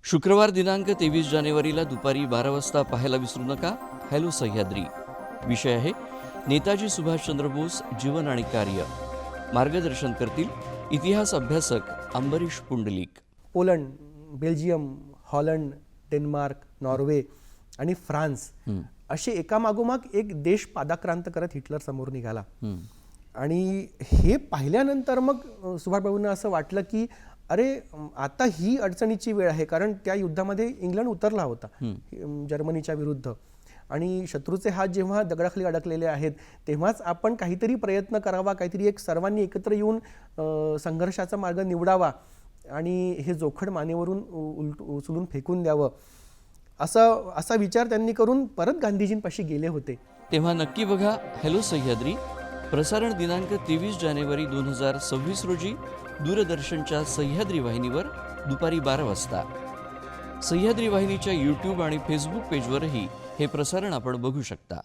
शुक्रवार दिनांक 23 जानेवारीला दुपारी 12 वाजता पाहायला विसरू नका हॅलो सह्याद्री. विषय आहे नेताजी सुभाषचंद्र बोस जीवन आणि कार्य. मार्गदर्शन करतील इतिहास अभ्यासक Ambarish Pundalik. Poland, Belgium, Holland, Denmark, Norway आणि फ्रान्स असे एकामागोमाग एक देश पादाक्रांत करत हिटलर समोर निघाला. आणि हे पाहिल्यानंतर मग सुभाषबाबूंना असं वाटलं की अरे आता ही अडचणीची वेळ आहे, कारण त्या युद्धामध्ये इंग्लंड उतरला होता जर्मनीच्या विरुद्ध आणि शत्रूचे हात जेव्हा दगडाखाली अडकलेले आहेत तेव्हाच आपण काहीतरी प्रयत्न करावा, काहीतरी एक सर्वांनी एकत्र येऊन संघर्षाचा मार्ग निवडावा आणि हे जोखड मानेवरून उचलून फेकून द्यावं असा विचार त्यांनी करून परत गांधीजींपाशी गेले होते. तेव्हा नक्की बघा हॅलो सह्याद्री. प्रसारण दिनांक 23 जानेवारी 2026 रोजी दूरदर्शनच्या सह्याद्री वाहिनीवर दुपारी 12 वाजता. सह्याद्री वाहिनीच्या YouTube आणि Facebook पेजवरही हे प्रसारण आपण बघू शकता.